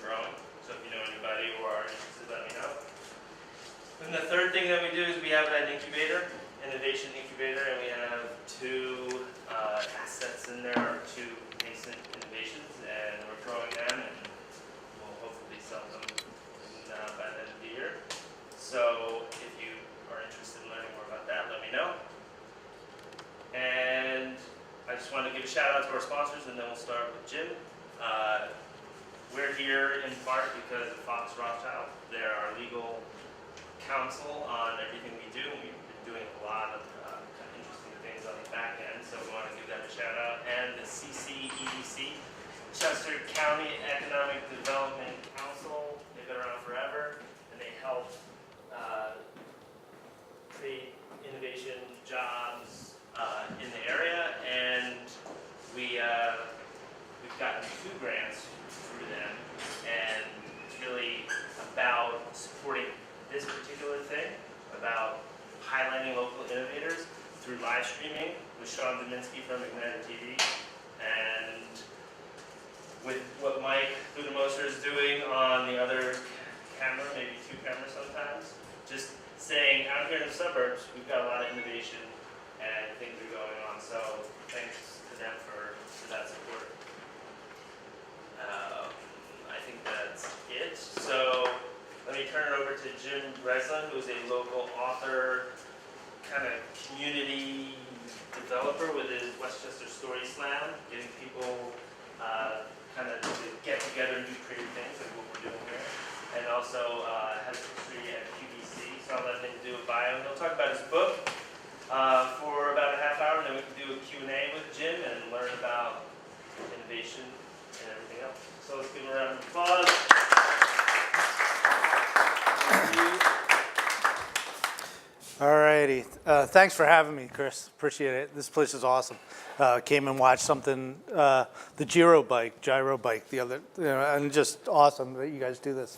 growing. So if you know anybody or are interested, let me know. And the third thing that we do is we have an incubator, innovation incubator, and we have two assets in there, or two nascent innovations, and we're growing them, and we'll hopefully sell them by the end of the year. So if you are interested in learning more about that, let me know. And I just want to give a shout out to our sponsors, and then we'll start with Jim. We're here in part because of Fox Rothschild. They're our legal counsel on everything we do. We've been doing a lot of kind of interesting things on the back end, so we want to give them a shout out. And the CCEDC, Chester County Economic Development Council. They've been around forever, and they help create innovation, jobs in the area. And we've gotten 2 grants through them, and it's really about supporting this particular thing, about highlighting local innovators through live streaming with Sean Dominski from Igniter TV, and with what Mike Budemoser is doing on the other camera, maybe 2 cameras sometimes, just saying out here in the suburbs, we've got a lot of innovation and things are going on. So thanks to them for that support. I think that's it. So let me turn it over to Jim Breslin, who's a local author, kind of community developer with his Westchester Story Slam, getting people kind of to get together and do creative things like what we're doing here. And also has a history at QVC, so I'll let him do a bio. And he'll talk about his book for about a half hour, and then we can do a Q&A with Jim and learn about innovation and everything else. So let's give him a round of applause. All righty. Thanks for having me, Chris. Appreciate it. This place is awesome. Came and watched something, the gyro bike the other, and just awesome that you guys do this.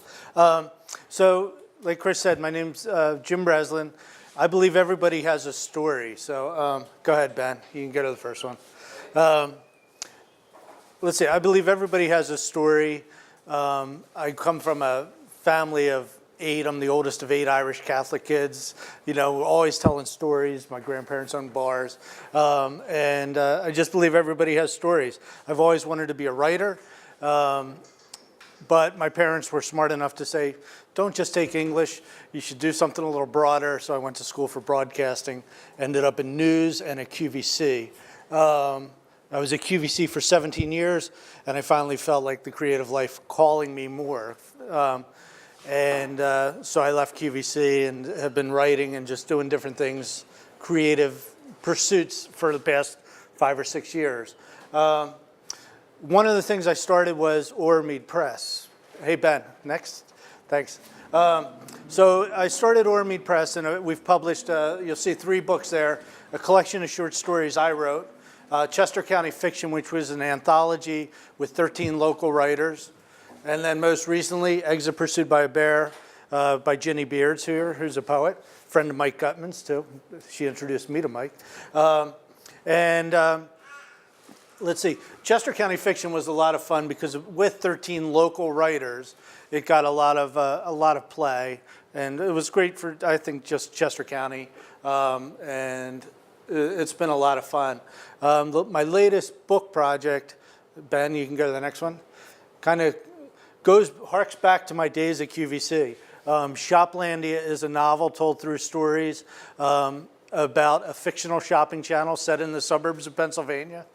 So, like Chris said, my name's Jim Breslin. I believe everybody has a story. So, go ahead, Ben. You can go to the first one. Let's see. I believe everybody has a story. I come from a family of 8. I'm the oldest of 8 Irish Catholic kids. You know, we're always telling stories. My grandparents owned bars. And I just believe everybody has stories. I've always wanted to be a writer. But my parents were smart enough to say, don't just take English. You should do something a little broader. So I went to school for broadcasting, ended up in news and at QVC. I was at QVC for 17 years, and I finally felt like the creative life calling me more. And so I left QVC and have been writing and just doing different things, creative pursuits for the past 5 or 6 years. One of the things I started was Meetup Press. Hey, Ben, next. Thanks. So I started Meetup Press, and we've published, you'll see 3 books there, a collection of short stories I wrote, Chester County Fiction, which was an anthology with 13 local writers. And then most recently, Exit Pursued by a Bear by Ginny Beards here, who's a poet, friend of Mike Gutman's too. She introduced me to Mike. Let's see, Chester County Fiction was a lot of fun because with 13 local writers, it got a lot of play. And it was great for, I think, just Chester County. And it's been a lot of fun. My latest book project, Ben, you can go to the next one, kind of harks back to my days at QVC. Shoplandia is a novel told through stories about a fictional shopping channel set in the suburbs of Pennsylvania.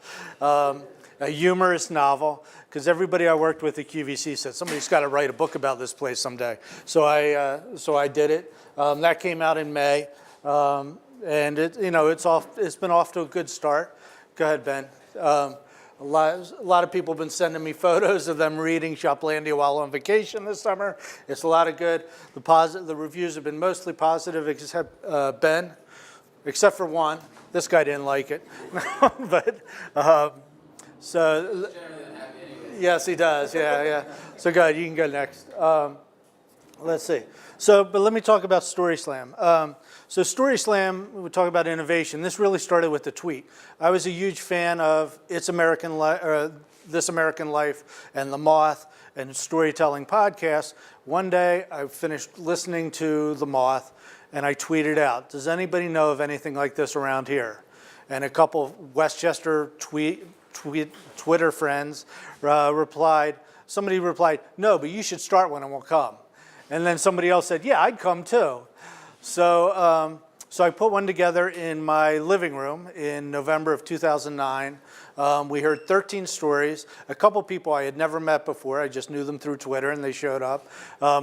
A humorous novel, because everybody I worked with at QVC said, somebody's got to write a book about this place someday. So I did it. That came out in May. And it's been off to a good start. Go ahead, Ben. A lot of people have been sending me photos of them reading Shoplandia while on vacation this summer. It's a lot of good. The reviews have been mostly positive, except Ben, except for one. This guy didn't like it. But so yes, he does. Yeah. So go ahead. You can go next. Let's see. So, but let me talk about Story Slam. So Story Slam, we talk about innovation. This really started with the tweet. I was a huge fan of This American Life and The Moth and storytelling podcasts. One day I finished listening to The Moth and I tweeted out, does anybody know of anything like this around here? And a couple of Westchester Twitter friends somebody replied, no, but you should start one and we'll come. And then somebody else said, yeah, I'd come too. So I put one together in my living room in November of 2009. We heard 13 stories. A couple people I had never met before. I just knew them through Twitter, and they showed up.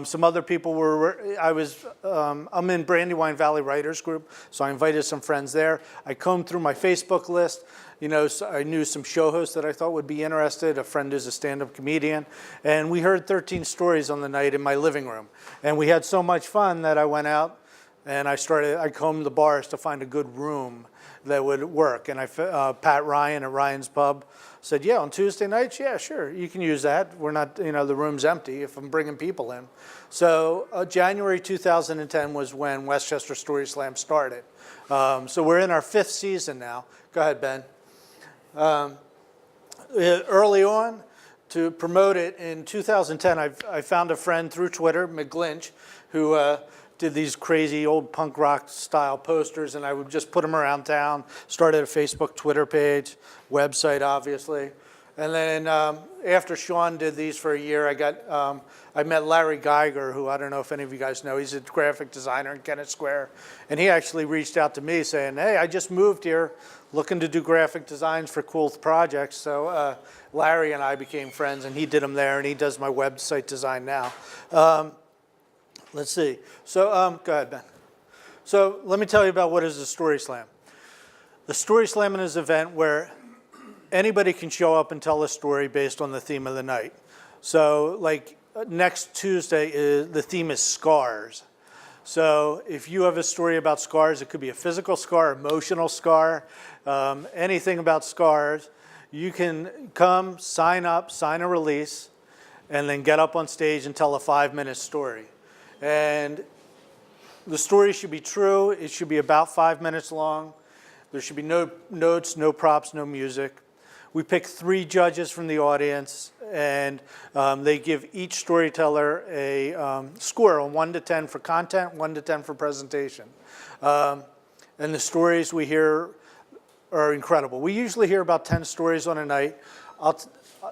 Some other people I'm in Brandywine Valley Writers Group, so I invited some friends there. I combed through my Facebook list. So I knew some show hosts that I thought would be interested, a friend who's a stand-up comedian, and we heard 13 stories on the night in my living room. And we had so much fun that I went out and I combed the bars to find a good room that would work. And Pat Ryan at Ryan's Pub said, yeah, on Tuesday nights, yeah, sure, you can use that. We're not, the room's empty if I'm bringing people in. So January 2010 was when Westchester Story Slam started. So we're in our 5th season now. Go ahead, Ben. Early on, to promote it in 2010, I found a friend through Twitter, McGlinch, who did these crazy old punk rock style posters, and I would just put them around town. Started a Facebook, Twitter page, website, obviously. And then after Sean did these for a year, I met Larry Geiger, who I don't know if any of you guys know. He's a graphic designer in Kennett Square. And he actually reached out to me saying, hey, I just moved here looking to do graphic designs for cool projects. So Larry and I became friends, and he did them there, and he does my website design now. Let's see. So go ahead, Ben. So let me tell you about what is the Story Slam. The Story Slam is an event where anybody can show up and tell a story based on the theme of the night. So like next Tuesday, the theme is scars. So if you have a story about scars, it could be a physical scar, emotional scar, anything about scars, you can come, sign up, sign a release, and then get up on stage and tell a 5-minute story. And the story should be true. It should be about 5 minutes long. There should be no notes, no props, no music. We pick 3 judges from the audience, and they give each storyteller a score on 1 to 10 for content, 1 to 10 for presentation. And the stories we hear are incredible. We usually hear about 10 stories on a night. I'm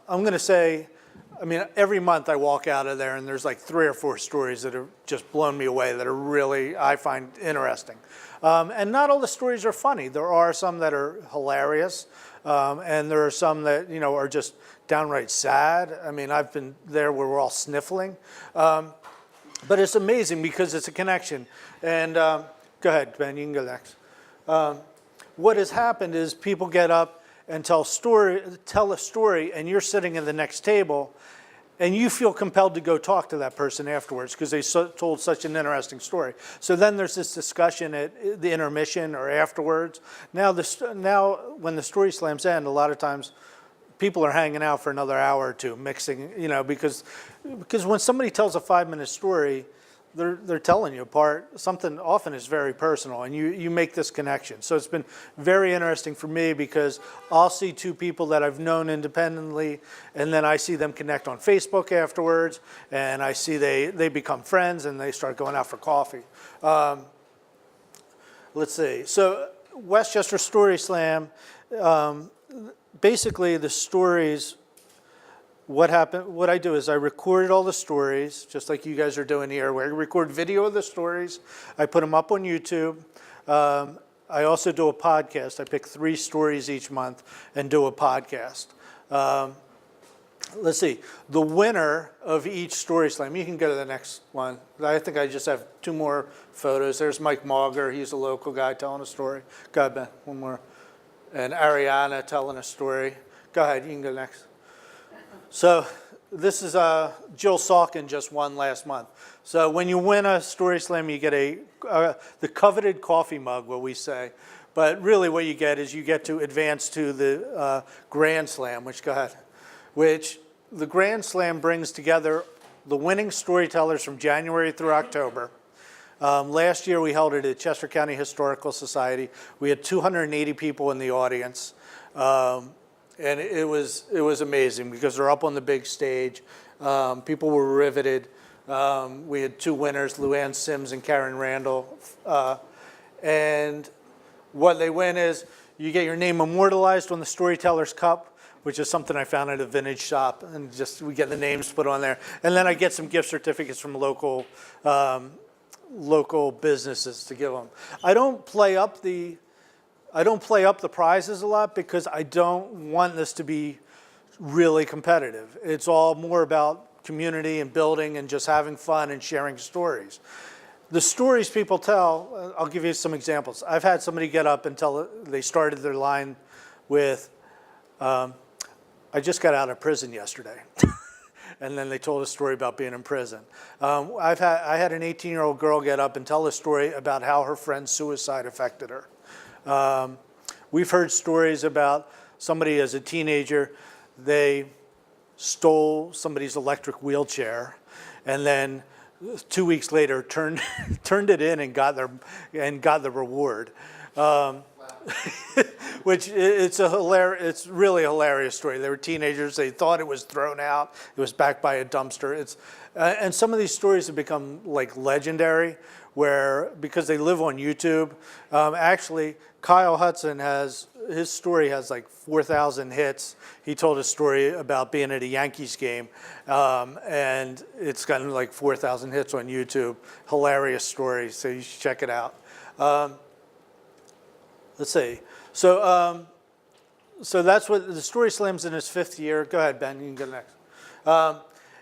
going to say, every month I walk out of there and there's like 3 or 4 stories that have just blown me away that are really, I find interesting. And not all the stories are funny. There are some that are hilarious, and there are some that, are just downright sad. I've been there where we're all sniffling. But it's amazing because it's a connection. And go ahead, Ben, you can go next. What has happened is people get up and tell a story, and you're sitting at the next table, and you feel compelled to go talk to that person afterwards because they told such an interesting story. So then there's this discussion at the intermission or afterwards. Now when the story slams end, a lot of times people are hanging out for another hour or two, mixing, because when somebody tells a 5-minute story, they're telling you something often is very personal, and you make this connection. So it's been very interesting for me because I'll see 2 people that I've known independently, and then I see them connect on Facebook afterwards, and I see they become friends and they start going out for coffee. Let's see. So Westchester Story Slam, basically the stories. What I do is I recorded all the stories, just like you guys are doing here, where I record video of the stories. I put them up on YouTube. I also do a podcast. I pick 3 stories each month and do a podcast. Let's see. The winner of each Story Slam, you can go to the next one. I think I just have 2 more photos. There's Mike Mauger. He's a local guy telling a story. Go ahead, Ben. One more. And Ariana telling a story. Go ahead. You can go next. So this is Jill Salkin just won last month. So when you win a Story Slam, you get the coveted coffee mug, what we say. But really what you get is you get to advance to the Grand Slam, which the Grand Slam brings together the winning storytellers from January through October. Last year we held it at Chester County Historical Society. We had 280 people in the audience. And it was amazing because they're up on the big stage. People were riveted. We had two winners, Luann Sims and Karen Randall. And what they win is you get your name immortalized on the Storyteller's Cup, which is something I found at a vintage shop, and just we get the names put on there. And then I get some gift certificates from local businesses to give them. I don't play up the prizes a lot because I don't want this to be really competitive. It's all more about community and building and just having fun and sharing stories. The stories people tell, I'll give you some examples. I've had somebody get up and tell, they started their line with, I just got out of prison yesterday. And then they told a story about being in prison. I had an 18-year-old girl get up and tell a story about how her friend's suicide affected her. We've heard stories about somebody as a teenager, they stole somebody's electric wheelchair and then 2 weeks later turned it in and got the reward. Which it's really a hilarious story. They were teenagers. They thought it was thrown out. It was backed by a dumpster. And some of these stories have become like legendary, because they live on YouTube. Actually, Kyle Hudson his story has like 4,000 hits. He told a story about being at a Yankees game, and it's gotten like 4,000 hits on YouTube. Hilarious story. So you should check it out. Let's see. So that's what the Story Slam's in its 5th year. Go ahead, Ben. You can go next.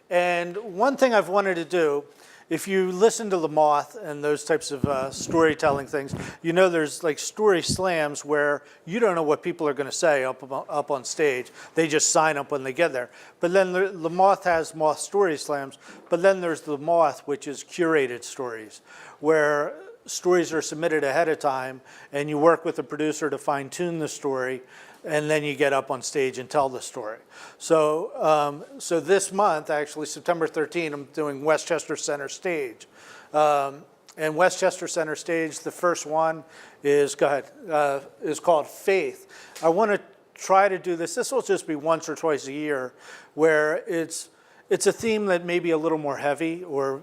And one thing I've wanted to do, if you listen to The Moth and those types of storytelling things, you know there's like story slams where you don't know what people are going to say up on stage. They just sign up when they get there. But then the Moth has Moth Story Slams. But then there's The Moth, which is curated stories, where stories are submitted ahead of time, and you work with the producer to fine-tune the story, and then you get up on stage and tell the story. So this month, actually, September 13, I'm doing Westchester Center Stage. And Westchester Center Stage, the first one is called Faith. I want to try to do this. This will just be once or twice a year, where it's a theme that may be a little more heavy, or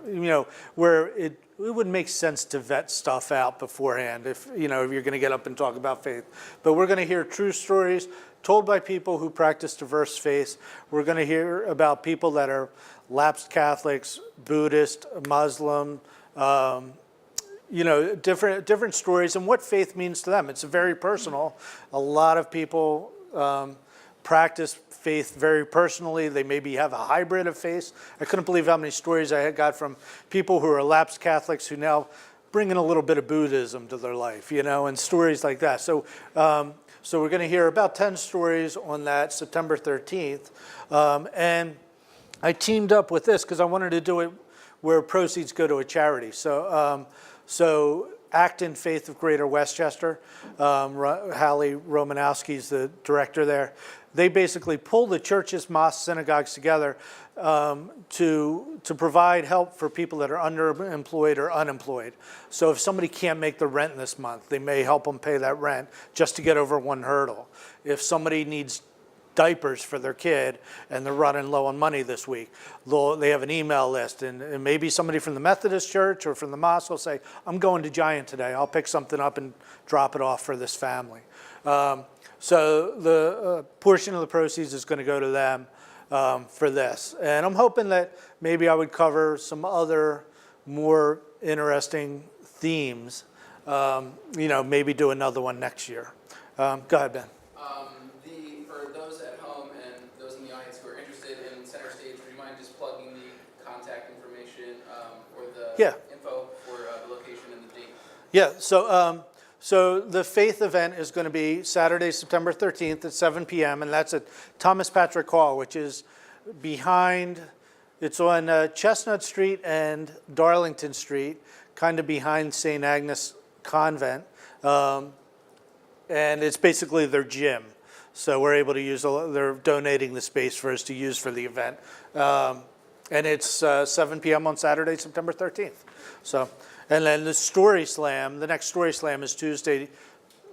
where it would make sense to vet stuff out beforehand if you're going to get up and talk about faith. But we're going to hear true stories told by people who practice diverse faiths. We're going to hear about people that are lapsed Catholics, Buddhist, Muslim, different stories and what faith means to them. It's very personal. A lot of people practice faith very personally. They maybe have a hybrid of faith. I couldn't believe how many stories I had got from people who are lapsed Catholics who now bring in a little bit of Buddhism to their life, and stories like that. So we're going to hear about 10 stories on that September 13th. And I teamed up with this because I wanted to do it where proceeds go to a charity. So Acton Faith of Greater Westchester, Hallie Romanowski is the director there. They basically pull the churches, mosques, synagogues together to provide help for people that are underemployed or unemployed. So if somebody can't make the rent this month, they may help them pay that rent just to get over one hurdle. If somebody needs diapers for their kid and they're running low on money this week, they have an email list, and maybe somebody from the Methodist church or from the mosque will say, I'm going to Giant today. I'll pick something up and drop it off for this family. So the portion of the proceeds is going to go to them for this. And I'm hoping that maybe I would cover some other more interesting themes, maybe do another one next year. Go ahead, Ben. For those at home and those in the audience who are interested in Center Stage, would you mind just plugging the contact information or the info for the location and the date? Yeah, so the Faith event is going to be Saturday, September 13th at 7 p.m., and that's at Thomas Patrick Hall, which is it's on Chestnut Street and Darlington Street, kind of behind St. Agnes Convent, and it's basically their gym. So we're able to they're donating the space for us to use for the event. And it's 7 p.m. on Saturday, September 13th. So, and then the Story Slam, the next Story Slam is Tuesday,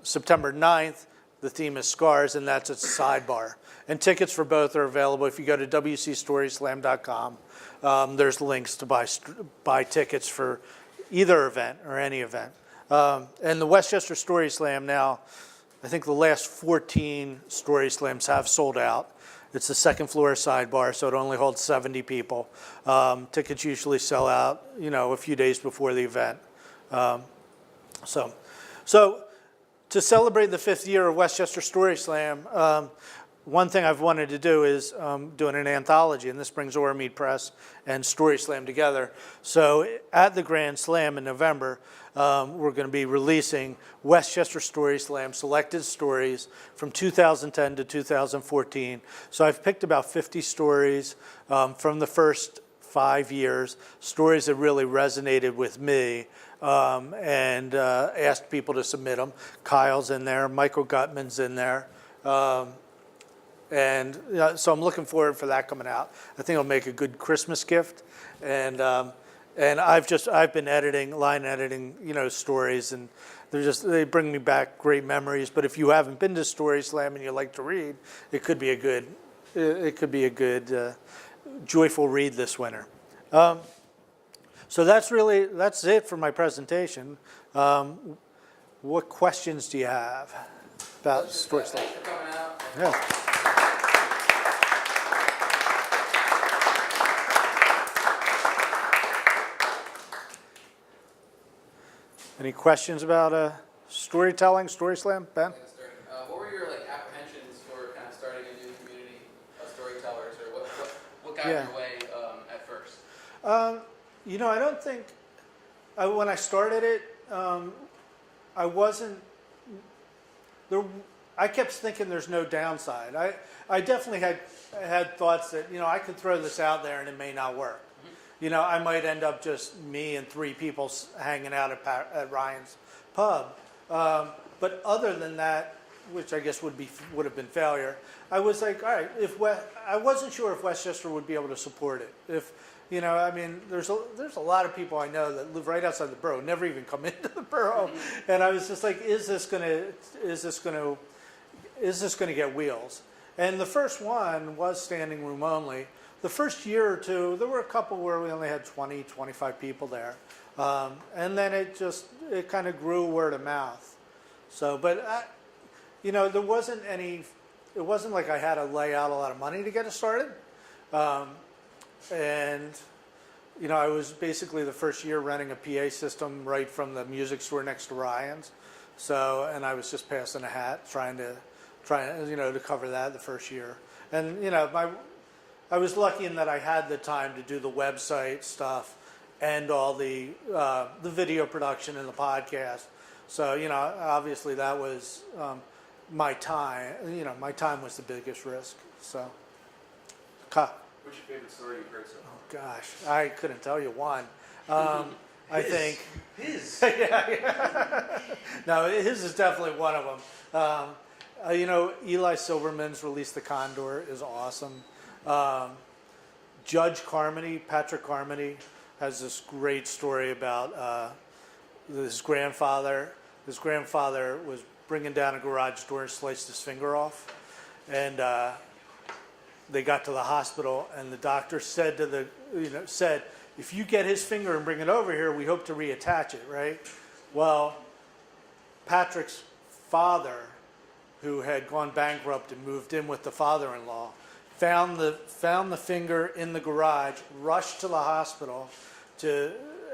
September 9th. The theme is Scars, and that's at Sidebar. And tickets for both are available. If you go to wcstoryslam.com, there's links to buy tickets for either event or any event. And the Westchester Story Slam now, I think the last 14 Story Slams have sold out. It's the second floor Sidebar, so it only holds 70 people. Tickets usually sell out, a few days before the event. So to celebrate the 5th year of Westchester Story Slam, one thing I've wanted to do is doing an anthology, and this brings Oramead Press and Story Slam together. So at the Grand Slam in November, we're going to be releasing Westchester Story Slam selected stories from 2010 to 2014. So I've picked about 50 stories from the first 5 years, stories that really resonated with me, and asked people to submit them. Kyle's in there, Michael Gutman's in there. And so I'm looking forward for that coming out. I think it'll make a good Christmas gift. And I've been line editing, stories, and they bring me back great memories. But if you haven't been to Story Slam and you like to read, it could be a good joyful read this winter. So that's it for my presentation. What questions do you have about Story Slam? Thanks for coming out. Yeah. Any questions about storytelling, Story Slam, Ben? What were your apprehensions for kind of starting a new community of storytellers, or what got in your way at first? I don't think when I started it, I wasn't there. I kept thinking there's no downside. I definitely had thoughts that I could throw this out there and it may not work. I might end up just me and 3 people hanging out at Ryan's pub. But other than that, which I guess would have been failure, I was like, all right, I wasn't sure if Westchester would be able to support it. There's a lot of people I know that live right outside the borough, never even come into the borough, and I was just like, is this gonna get wheels? And the first one was standing room only. The first year or two, there were a couple where we only had 20, 25 people there. And then it kind of grew word of mouth. So, but, there wasn't it wasn't like I had to lay out a lot of money to get it started. I was basically the first year renting a PA system right from the music store next to Ryan's. So, and I was just passing a hat trying to cover that the first year. And, I was lucky in that I had the time to do the website stuff and all the video production and the podcast. So, obviously that was my time. My time was the biggest risk. So, What's your favorite story you've heard so far? Oh gosh, I couldn't tell you one. I think his. yeah. No, his is definitely one of them. Eli Silverman's Release the Condor is awesome. Judge Carmody, Patrick Carmody, has this great story about his grandfather. His grandfather was bringing down a garage door and sliced his finger off. And they got to the hospital, and the doctor said if you get his finger and bring it over here, we hope to reattach it, right? Well, Patrick's father, who had gone bankrupt and moved in with the father-in-law, found the finger in the garage, rushed to the hospital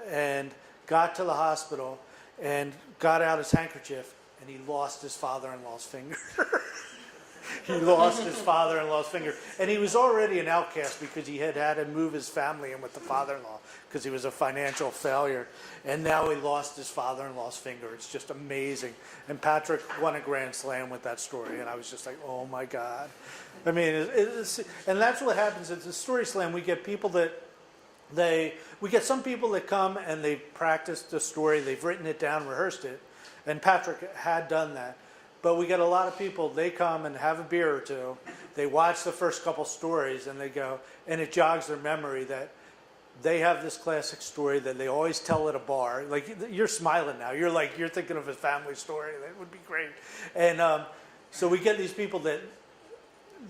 and got to the hospital and got out his handkerchief, and he lost his father-in-law's finger. He lost his father-in-law's finger. And he was already an outcast because he had to move his family in with the father-in-law because he was a financial failure. And now he lost his father-in-law's finger. It's just amazing. And Patrick won a Grand Slam with that story. And I was just like, oh my God. I mean, and that's what happens at the Story Slam. We get people we get some people that come and they've practiced the story, they've written it down, rehearsed it. And Patrick had done that. But we get a lot of people, they come and have a beer or two, they watch the first couple stories and they go, and it jogs their memory that they have this classic story that they always tell at a bar. Like, you're smiling now. You're like, you're thinking of a family story. That would be great. And so we get these people that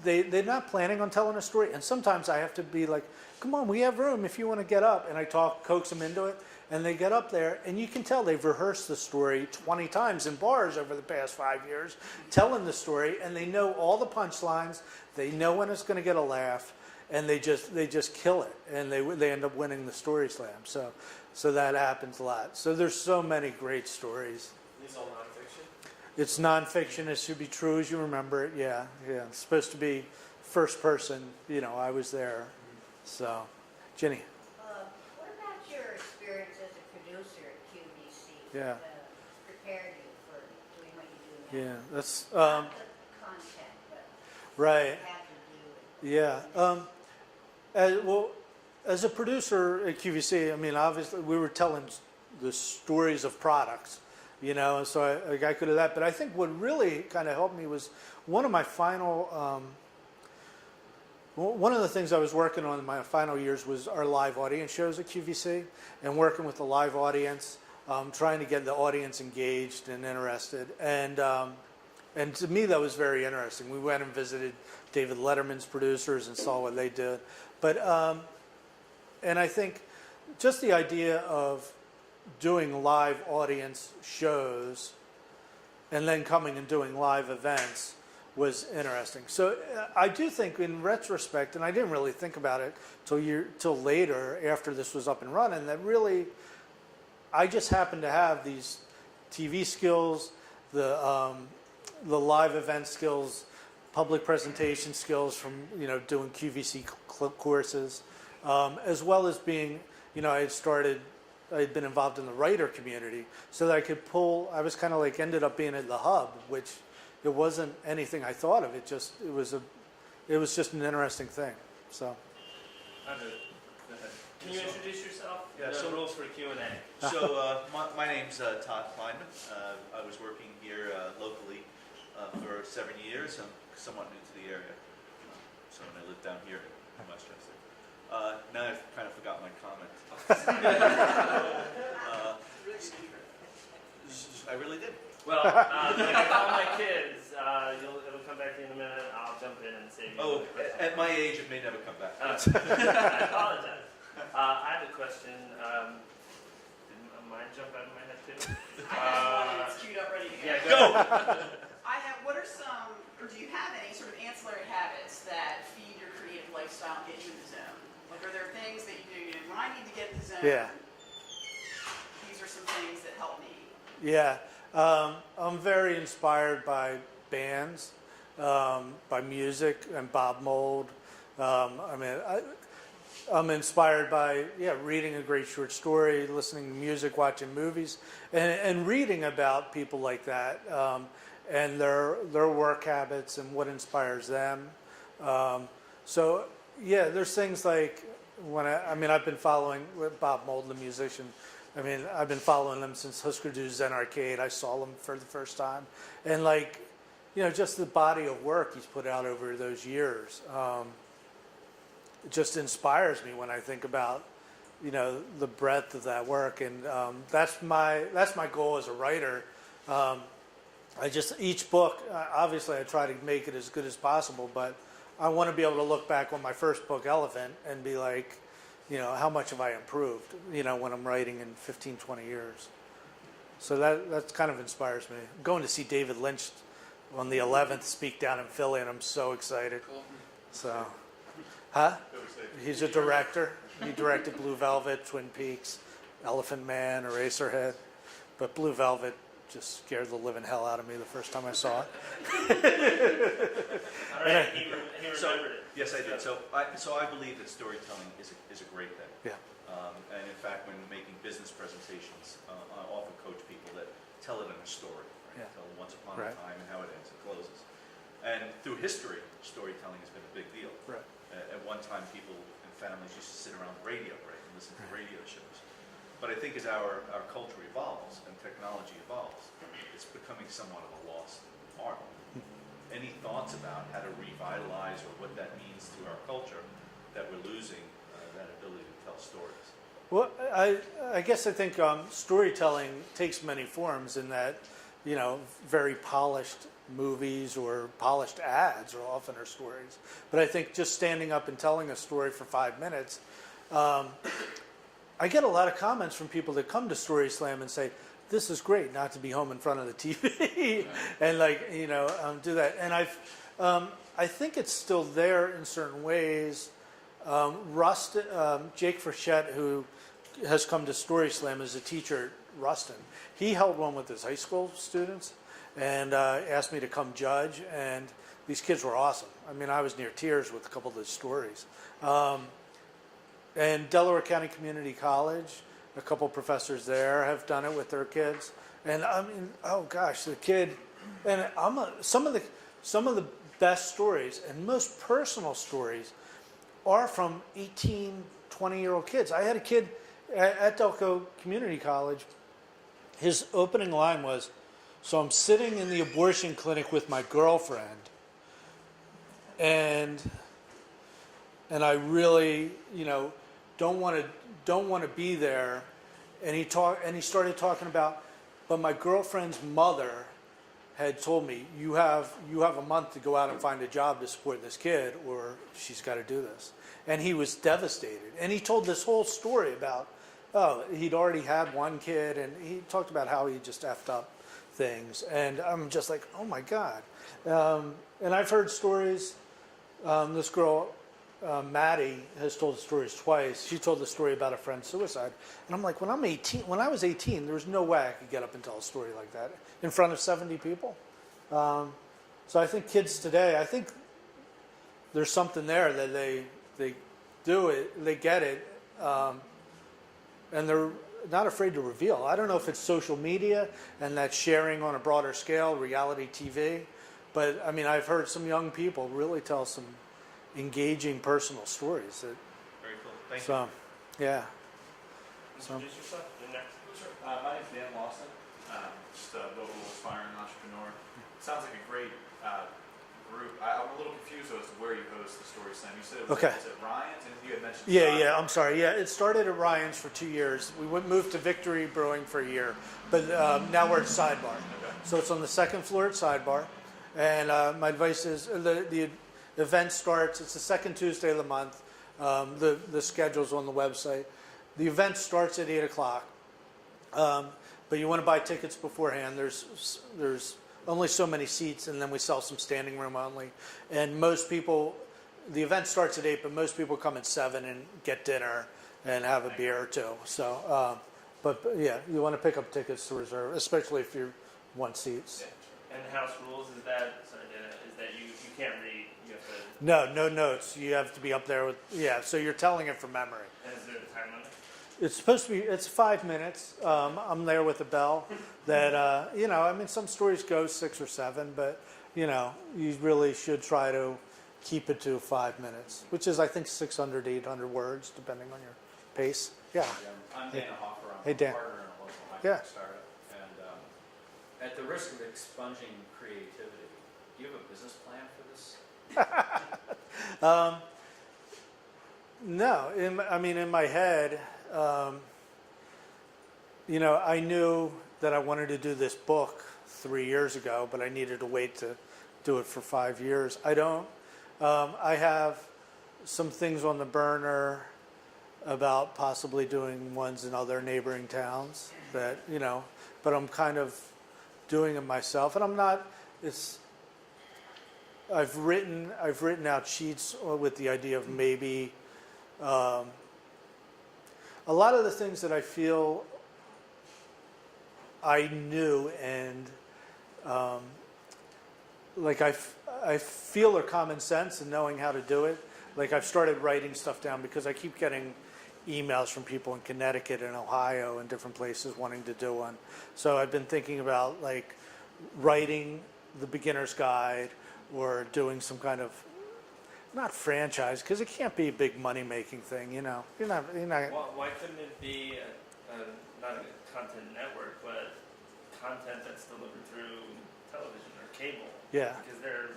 they're not planning on telling a story. And sometimes I have to be like, come on, we have room if you want to get up. And I coax them into it. And they get up there, and you can tell they've rehearsed the story 20 times in bars over the past 5 years, telling the story, and they know all the punchlines. They know when it's going to get a laugh, and they just kill it, and they end up winning the story slam. So that happens a lot. So there's so many great stories. These all nonfiction? It's nonfiction. It should be true as you remember it. Yeah. It's supposed to be first person. You know, I was there. So, Ginny. What about your experience as a producer at QVC? Yeah. Prepared you for doing what you do now? Yeah, that's Not the content, but right. how to do it. Yeah. As a producer at QVC, I mean, obviously we were telling the stories of products, you know, so I could have that. But I think what really kind of helped me was one of my final. One of the things I was working on in my final years was our live audience shows at QVC, and working with the live audience, trying to get the audience engaged and interested. And to me, that was very interesting. We went and visited David Letterman's producers and saw what they did. But and I think just the idea of doing live audience shows and then coming and doing live events was interesting. So I do think in retrospect, and I didn't really think about it till later after this was up and running, that really I just happened to have these TV skills, the live event skills, public presentation skills from doing QVC courses, as well as being I had been involved in the writer community, so that I could pull. I was kind of like ended up being at the hub, which it wasn't anything I thought of. It was just an interesting thing. So. Go ahead. Can you introduce yourself? Yeah, The so- rules for Q&A. So my name's Todd Kleinman. I was working here locally for 7 years. I'm somewhat new to the area. So I lived down here in Westchester. Now I've kind of forgot my comment. I really did. Well, like I tell my kids, it'll come back to you in a minute. I'll jump in and save you. Oh, the question. at my age, it may never come back. I apologize. I have a question. Did mine jump out of my head too? I have one that's queued up ready to go. Yeah, Go! What are some, or do you have any sort of ancillary habits that feed your creative lifestyle and get you in the zone? Like, are there things that you do, when I need to get in the zone, Yeah. these are some things that help me? Yeah. I'm very inspired by bands, by music, and Bob Mould. I'm inspired by reading a great short story, listening to music, watching movies, and reading about people like that and their work habits and what inspires them. So there's things like I've been following Bob Mould, the musician. I've been following them since Husker Du Zen Arcade. I saw them for the first time, and just the body of work he's put out over those years. It just inspires me when I think about, the breadth of that work, and that's my goal as a writer. Each book, obviously, I try to make it as good as possible, but I want to be able to look back on my first book, Elephant, and be like, how much have I improved, when I'm writing in 15, 20 years. So that kind of inspires me. I'm going to see David Lynch on the 11th speak down in Philly, and I'm so excited. Cool. So, huh? He's a director. He directed Blue Velvet, Twin Peaks, Elephant Man, Eraserhead. But Blue Velvet just scared the living hell out of me the first time I saw it. All right, he remembered it. Yes, I did. So I believe that storytelling is a great thing. Yeah. And in fact, when making business presentations, I often coach people that tell it in a story. Right? Yeah. Tell once upon a Right. time and how it ends and closes. And through history, storytelling has been a big deal. Right. At one time, people and families used to sit around the radio, right, and listen to radio shows. But I think as our culture evolves and technology evolves, it's becoming somewhat of a lost art. Any thoughts about how to revitalize or what that means to our culture that we're losing that ability to tell stories? Well, I guess I think storytelling takes many forms in that, you know, very polished movies or polished ads are often are stories. But I think just standing up and telling a story for 5 minutes, I get a lot of comments from people that come to Story Slam and say, this is great not to be home in front of the TV and like, you know, do that. And I think it's still there in certain ways. Jake Frechette, who has come to Story Slam as a teacher at Ruston, he held one with his high school students and asked me to come judge, and these kids were awesome. I mean, I was near tears with a couple of the stories. And Delaware County Community College, a couple professors there have done it with their kids. And I mean, oh gosh, the kid, and some of the best stories and most personal stories are from 18, 20-year-old kids. I had a kid at Delco Community College. His opening line was, so I'm sitting in the abortion clinic with my girlfriend, and I really, you know, don't want to be there. And he started talking about, but my girlfriend's mother had told me, you have a month to go out and find a job to support this kid, or she's got to do this. And he was devastated. And he told this whole story about, oh, he'd already had one kid, and he talked about how he just effed up things. And I'm just like, oh my God. And I've heard stories. This girl, Maddie, has told the stories twice. She told the story about a friend's suicide. And I'm like, when I was 18, there was no way I could get up and tell a story like that in front of 70 people. So I think kids today, I think there's something there that they do it, they get it, and they're not afraid to reveal. I don't know if it's social media and that sharing on a broader scale, reality TV, but I mean, I've heard some young people really tell some engaging personal stories. Very cool. Thank you. So, yeah. Introduce yourself. You're next. My name's Dan Lawson, just a local aspiring entrepreneur. Sounds like a great group. I'm a little confused as to where you host the Story Slam. You said it was Okay. at Ryan's, and you had mentioned Yeah, I'm sorry. Yeah, it started at Ryan's for 2 years. We moved to Victory Brewing for a year, but now we're at Sidebar. Okay. So it's on the second floor at Sidebar. And my advice is the event starts, it's the second Tuesday of the month. The schedule's on the website. The event starts at 8 o'clock. But you want to buy tickets beforehand. There's only so many seats, and then we sell some standing room only. And most people, the event starts at 8, but most people come at 7 and get dinner and have a beer or two. So, but yeah, you want to pick up tickets to reserve, especially if you want seats. And the house rules is that, sorry, Dana, is that you can't read. You have to. No notes. You have to be up there with, yeah, so you're telling it from memory. And is there a time limit? It's supposed to be, it's 5 minutes. I'm there with a bell that, you know, I mean, some stories go 6 or 7, but, you know, you really should try to keep it to 5 minutes, which is, I think, 600 to 800 words, depending on your pace. Yeah. I'm Dana Hoffer. I'm Hey, Dan. a partner in a local Yeah. high-tech startup. And at the risk of expunging creativity, do you have a business plan for this? No, in my head, you know, I knew that I wanted to do this book 3 years ago, but I needed to wait to do it for 5 years. I have some things on the burner about possibly doing ones in other neighboring towns that, you know, but I'm kind of doing it myself, and I'm not, I've written out sheets with the idea of maybe, a lot of the things that I feel I knew and like I feel are common sense and knowing how to do it. Like I've started writing stuff down because I keep getting emails from people in Connecticut and Ohio and different places wanting to do one. So I've been thinking about like writing the beginner's guide or doing some kind of, not franchise, because it can't be a big money-making thing, you know. You're not. Why couldn't it be not a content network, but content that's delivered through television or cable. Yeah. Because there's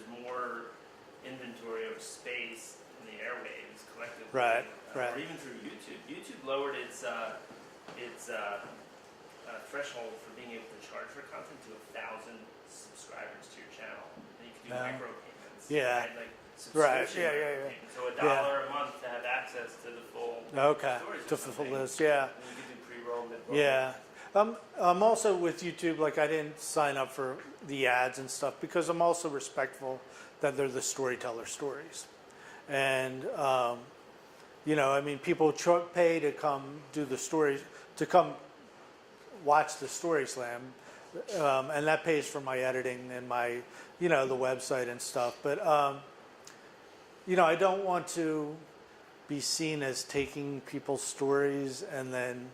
more inventory of space in the airwaves collectively. Right, right. Or even through YouTube. YouTube lowered its threshold for being able to charge for content to 1,000 subscribers to your channel. And you can do micro payments. Yeah. Right? Like Right, subscription yeah, micro yeah. payments. So $1 a month to have access to the full Okay, stories to or fulfill something. this, yeah. And you can do pre-roll, mid-roll. Yeah. I'm also with YouTube, like I didn't sign up for the ads and stuff because I'm also respectful that they're the storyteller stories. And, you know, I mean, people pay to come do the stories, to come watch the Story Slam. And that pays for my editing and my, you know, the website and stuff. But, you know, I don't want to be seen as taking people's stories and then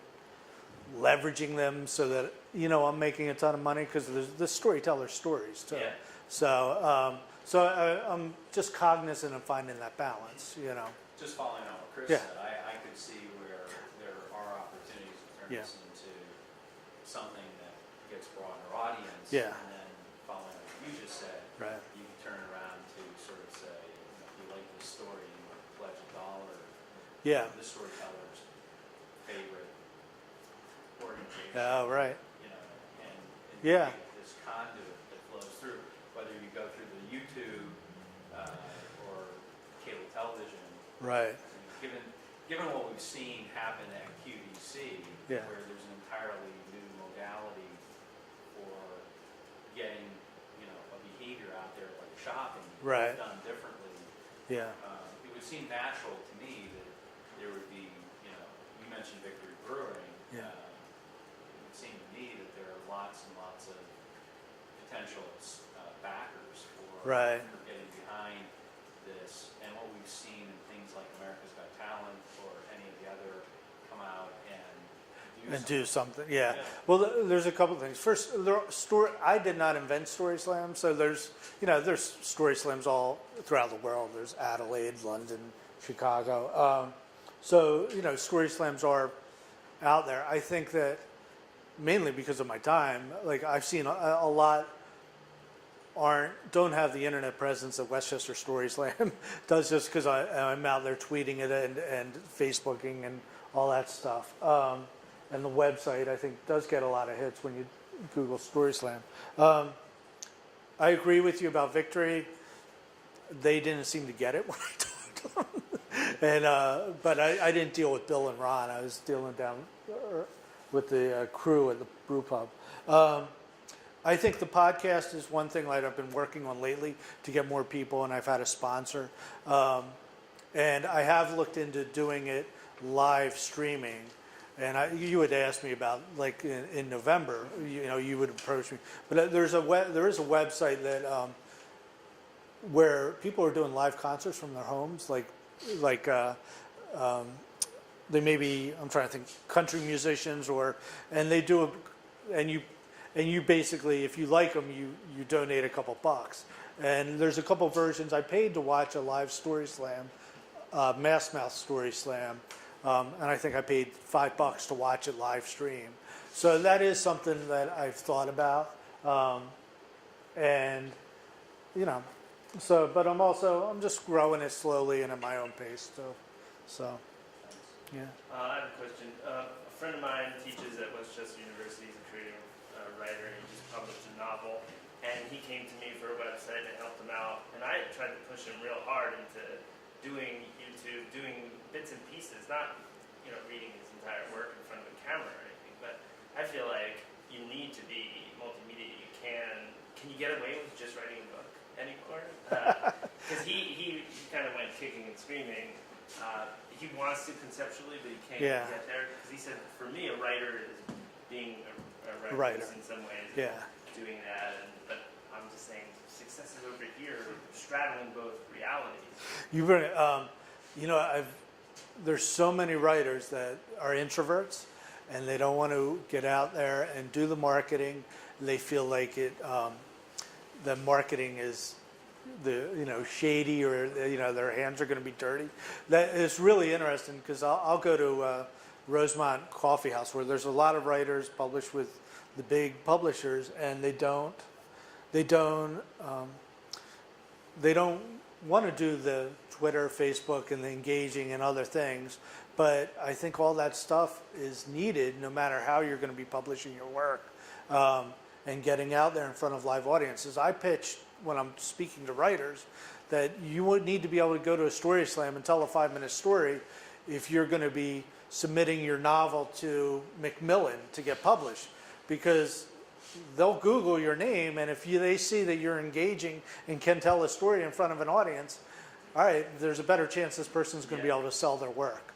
leveraging them so that, you know, I'm making a ton of money because there's the storyteller stories too. Yeah. So, I'm just cognizant of finding that balance, you know. Just following on what Chris Yeah. said, I could see where there are opportunities to turn Yeah. this into something that gets broader audience. Yeah. And then following what you just said, Right. you can turn around to sort of say, if you like this story, you want to pledge $1. Yeah. The storyteller's favorite organization. Oh, right. You know, and Yeah. this conduit that flows through, whether you go through the YouTube or cable television. Right. I mean, given what we've seen happen at QVC, Yeah. where there's an entirely new modality for getting, you know, a behavior out there like shopping Right. done differently, Yeah. it would seem natural to me that there would be, you know, you mentioned Victory Brewing. Yeah. It would seem to me that there are lots and lots of potential backers for Right. getting behind this. And what we've seen in things like America's Got Talent or any of the other come out and Do something, yeah. Yeah. Well, there's a couple of things. First, I did not invent Story Slam, so there's Story Slams all throughout the world. There's Adelaide, London, Chicago. So, you know, Story Slams are out there. I think that mainly because of my time, like I've seen a lot don't have the internet presence that Westchester Story Slam does, just because I'm out there tweeting it and Facebooking and all that stuff. And the website, I think, does get a lot of hits when you Google Story Slam. I agree with you about Victory. They didn't seem to get it when I talked to them. And, but I didn't deal with Bill and Ron. I was dealing down with the crew at the brew pub. I think the podcast is one thing that I've been working on lately to get more people, and I've had a sponsor. And I have looked into doing it live streaming. And you had asked me about, like, in November, you know, you would approach me. But there is a website that where people are doing live concerts from their homes, like they may be, I'm trying to think, country musicians, and they do and you basically, if you like them, you donate a couple bucks. And there's a couple versions. I paid to watch a live Story Slam, Mass Mouth Story Slam. And I think I paid $5 to watch it live stream. So that is something that I've thought about. And, you know, but I'm just growing it slowly and at my own pace too. So, yeah. I have a question. A friend of mine teaches at Westchester University. He's a creative writer, and he just published a novel. And he came to me for a website and helped him out. And I tried to push him real hard into doing YouTube, doing bits and pieces, not, you know, reading his entire work in front of a camera or anything, but I feel like you need to be multimedia. Can you get away with just writing a book anymore? Because he kind of went kicking and screaming. He wants to conceptually, but he can't get there. Because he said, for me, a writer is being a writer in some ways. Yeah. Doing that, but I'm just saying, success is over here, straddling both realities. You know, there's so many writers that are introverts, and they don't want to get out there and do the marketing. They feel like the marketing is shady, or their hands are going to be dirty. That is really interesting, because I'll go to Rosemont Coffee House, where there's a lot of writers published with the big publishers, and they don't they don't they don't want to do the Twitter, Facebook, and the engaging and other things. But I think all that stuff is needed no matter how you're going to be publishing your work and getting out there in front of live audiences. I pitch when I'm speaking to writers that you would need to be able to go to a story slam and tell a 5-minute story if you're going to be submitting your novel to Macmillan to get published, because they'll Google your name, and if they see that you're engaging and can tell a story in front of an audience, all right, there's a better chance this person's going to be able to sell their work.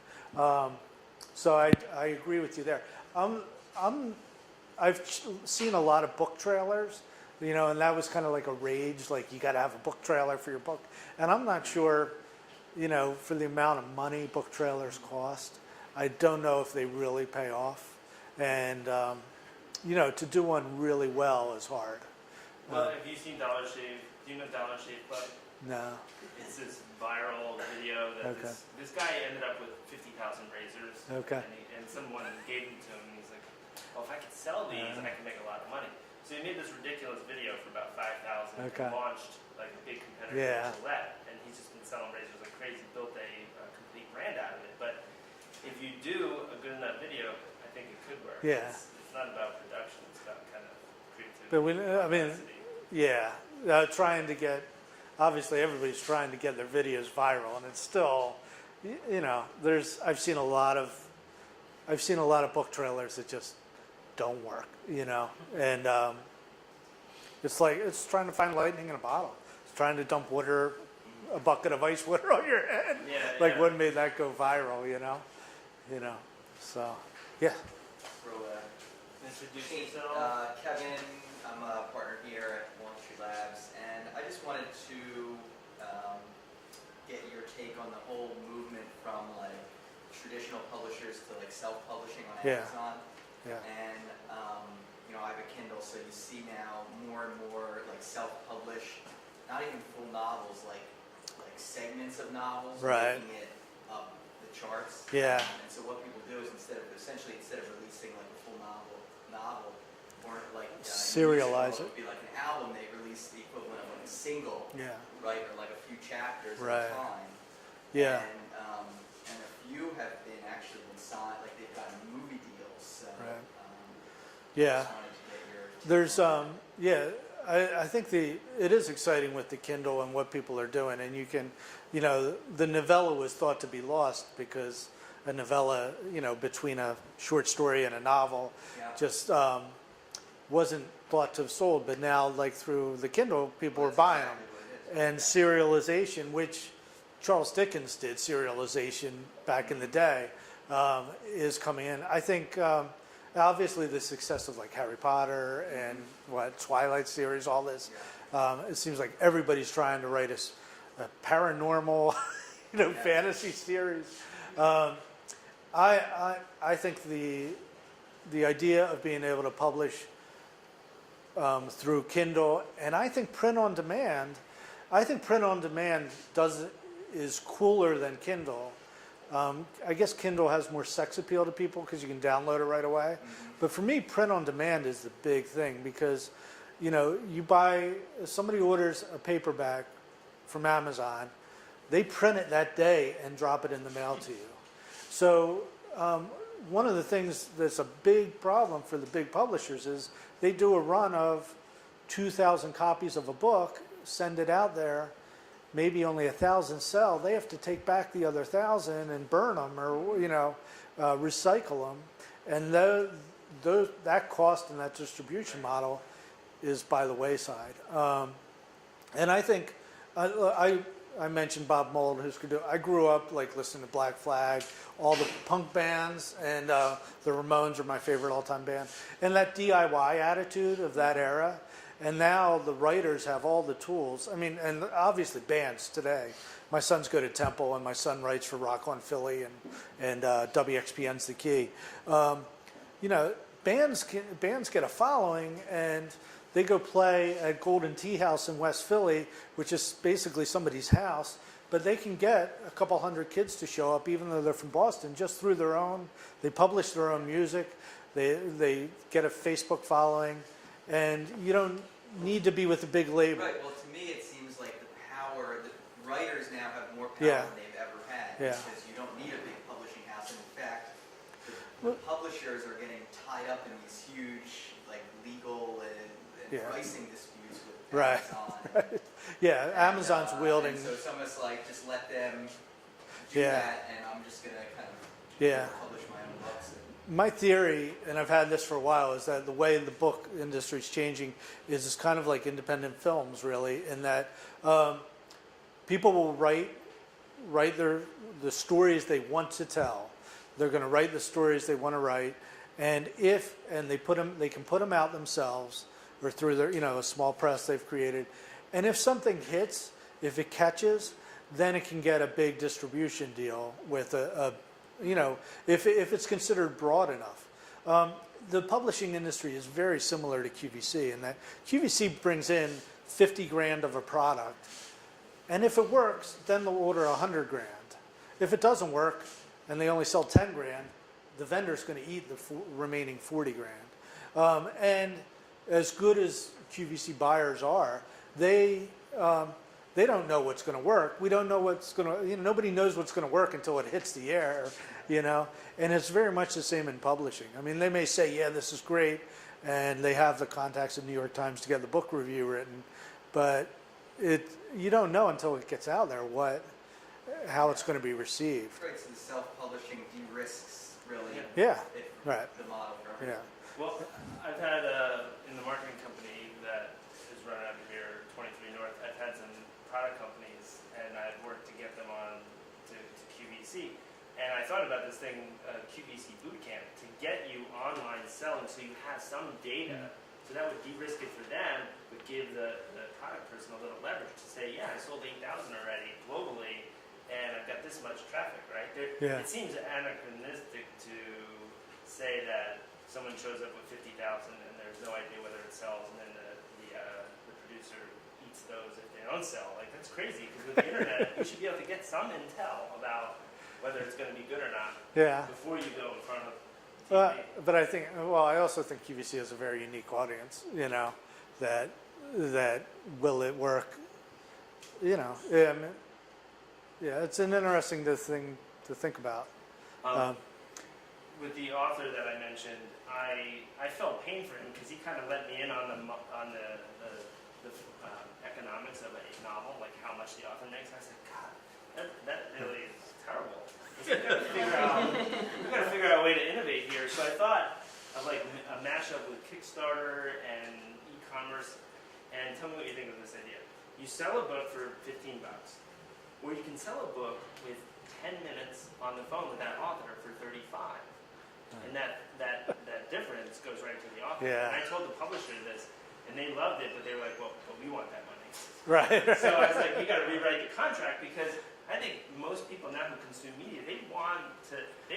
So I agree with you there. I've seen a lot of book trailers, you know, and that was kind of like a rage, like you got to have a book trailer for your book. And I'm not sure, you know, for the amount of money book trailers cost, I don't know if they really pay off. And, you know, to do one really well is hard. Well, have you seen Dollar Shave? Do you know Dollar Shave Club? No. It's this viral video that Okay. this guy ended up with 50,000 razors. Okay. And someone gave them to him, and he's like, well, if I could sell these, I could make a lot of money. So he made this ridiculous video for about 5,000 Okay. and launched like a big competitor Yeah. to Gillette. And he's just been selling razors like crazy, built a complete brand out of it. But if you do a good enough video, I think it could work. Yeah. It's not about production, it's about kind of creativity. But I mean, audacity. yeah, trying to get, obviously everybody's trying to get their videos viral, and it's still, you know, I've seen a lot of book trailers that just don't work, you know, and it's like, it's trying to find lightning in a bottle. It's trying to dump water, a bucket of ice water on your head. Yeah, Like yeah. what made that go viral, you know, so, yeah. Introduce Hey, yourself. Kevin, I'm a partner here at Wall Street Labs, and I just wanted to get your take on the whole movement from like traditional publishers to like self-publishing on Yeah. Amazon. Yeah. And you know, I have a Kindle, so you see now more and more like self-published, not even full novels, like segments of novels, Right. making it up the charts. Yeah. And so what people do is instead of releasing like a full novel, or like Serialize it it. would be like an album. They release the equivalent of like a single, Yeah. right, or like a few chapters Right. at a time. Yeah. And a few have been actually been signed, like they've gotten movie deals. So, Right. Yeah. just wanted to get your take There's, on that. yeah, I think it is exciting with the Kindle and what people are doing, and you can, you know, the novella was thought to be lost because a novella, you know, between a short story and a novel, Yeah. just wasn't thought to have sold, but now, like through the Kindle, people Well, are that's buying them. exactly what it is. And serialization, which Charles Dickens did serialization back in the day, is coming in. I think obviously the success of like Harry Potter and Twilight series, all this, it seems like everybody's trying to write a paranormal, you know, fantasy series. I think the idea of being able to publish through Kindle, and I think print on demand. I think print on demand is cooler than Kindle. I guess Kindle has more sex appeal to people because you can download it right away. But for me, print on demand is the big thing because, you know, somebody orders a paperback from Amazon, they print it that day and drop it in the mail to you. So one of the things that's a big problem for the big publishers is they do a run of 2,000 copies of a book, send it out there, maybe only 1,000 sell. They have to take back the other 1,000 and burn them or, you know, recycle them. And that cost and that distribution model is by the wayside. And I think, I mentioned Bob Mould, I grew up like listening to Black Flag, all the punk bands, and the Ramones are my favorite all-time band. And that DIY attitude of that era. And now the writers have all the tools. I mean, and obviously bands today. My sons go to Temple, and my son writes for Rock on Philly, and WXPN's The Key. You know, bands get a following, and they go play at Golden Tea House in West Philly, which is basically somebody's house, but they can get a couple hundred kids to show up, even though they're from Boston, just through they publish their own music, they get a Facebook following, and you don't need to be with a big label. Right, well, to me, it seems like the power, the writers now have more power Yeah. than they've ever had. Yeah. Because you don't need a big publishing house. And in fact, the publishers are getting tied up in these huge, like, legal and Yeah. pricing disputes with Right. Amazon. Yeah, Amazon's wielding. And so it's almost like, just let them do Yeah. that, and I'm just gonna kind of Yeah. publish my own books. My theory, and I've had this for a while, is that the way the book industry is changing is it's kind of like independent films, really, in that people will write the stories they want to tell. They're going to write the stories they want to write, and they can put them out themselves or through their a small press they've created, and if something hits, if it catches, then it can get a big distribution deal with if it's considered broad enough. The publishing industry is very similar to QVC in that QVC brings in 50 grand of a product, and if it works, then they'll order 100 grand. If it doesn't work and they only sell 10 grand, the vendor's going to eat the remaining 40 grand. And as good as QVC buyers are, they don't know what's going to work. We don't know what's going to, nobody knows what's going to work until it hits the air, and it's very much the same in publishing. I mean, they may say, yeah, this is great, and they have the contacts at New York Times to get the book review written, but you don't know until it gets out there how it's going to be received. Right, so the self-publishing de-risks, really, Yeah, it- right. the model for Yeah. everyone. Well, I've had, in the marketing company that is run out of here, 23 North, I've had some product companies, and I've worked to get them on to QVC. And I thought about this thing, QVC Bootcamp, to get you online selling so you have some data. So that would de-risk it for them, but give the product person a little leverage to say, yeah, I sold 8,000 already globally, and I've got this much traffic, right? Yeah. It seems anachronistic to say that someone shows up with 50,000 and there's no idea whether it sells, and then the producer eats those if they don't sell. Like, that's crazy, because with the internet, you should be able to get some intel about whether it's going to be good or not Yeah. before you go in front of TV. But I also think QVC has a very unique audience, that will it work? Yeah, it's an interesting thing to think about. With the author that I mentioned, I felt pain for him because he kind of let me in on the economics of a novel, like how much the author makes. I said, God, that really is terrible. We've got to figure out a way to innovate here. So I thought of like a mashup with Kickstarter and e-commerce. And tell me what you think of this idea. You sell a book for $15, or you can sell a book with 10 minutes on the phone with that author for $35. And that difference goes right to the author. Yeah. And I told the publisher this, and they loved it, but they were like, well, but we want that money. Right. So I was like, you got to rewrite the contract, because I think most people now who consume media, they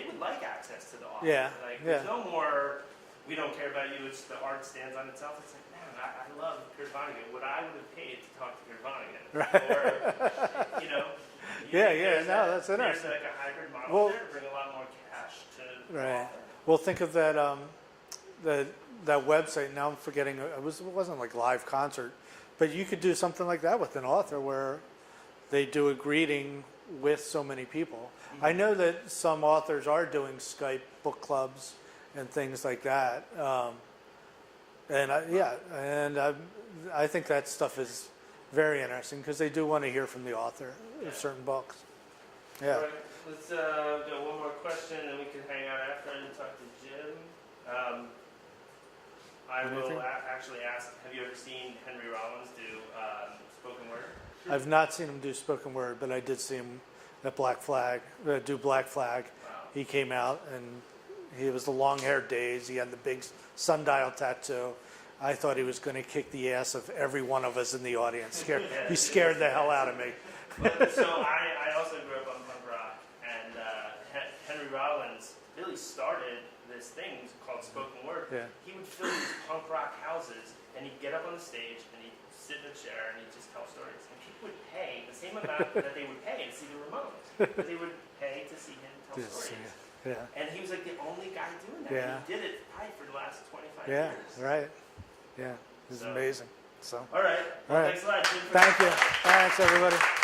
would like access to the author. Yeah, Like, yeah. there's no more, we don't care about you, it's the art stands on itself. It's like, man, I love Kurt Vonnegut. What I would have paid to talk to Kurt Vonnegut. Right. Or, Yeah, that's interesting. There's like a hybrid model Well- there to bring a lot more cash to the Right. author. Well, think of that that website. Now I'm forgetting. It wasn't like live concert, but you could do something like that with an author where they do a greeting with so many people. Mm-hmm. I know that some authors are doing Skype book clubs and things like that. I think that stuff is very interesting because they do want to hear from the author of certain books. Yeah. All right, let's go one more question, and we can hang out after and talk to Jim. I will Anything? actually ask, have you ever seen Henry Rollins do spoken word? I've not seen him do spoken word, but I did see him at Black Flag, do Black Flag. Wow. He came out and he was the long-haired days. He had the big sundial tattoo. I thought he was going to kick the ass of every one of us in the audience. He scared the hell out of me. So I also grew up on punk rock, and Henry Rollins really started this thing called spoken word. Yeah. He would fill these punk rock houses, and he'd get up on the stage, and he'd sit in a chair, and he'd just tell stories. And people would pay the same amount that they would pay to see the Ramones. But they would pay to see him tell stories. Yeah. And he was like the only guy doing that. Yeah. He did it probably for the last 25 Yeah. years. Right. Yeah. It's So- amazing. So, All right. All right. Thanks a lot. Good for thank you. that. Thanks, everybody.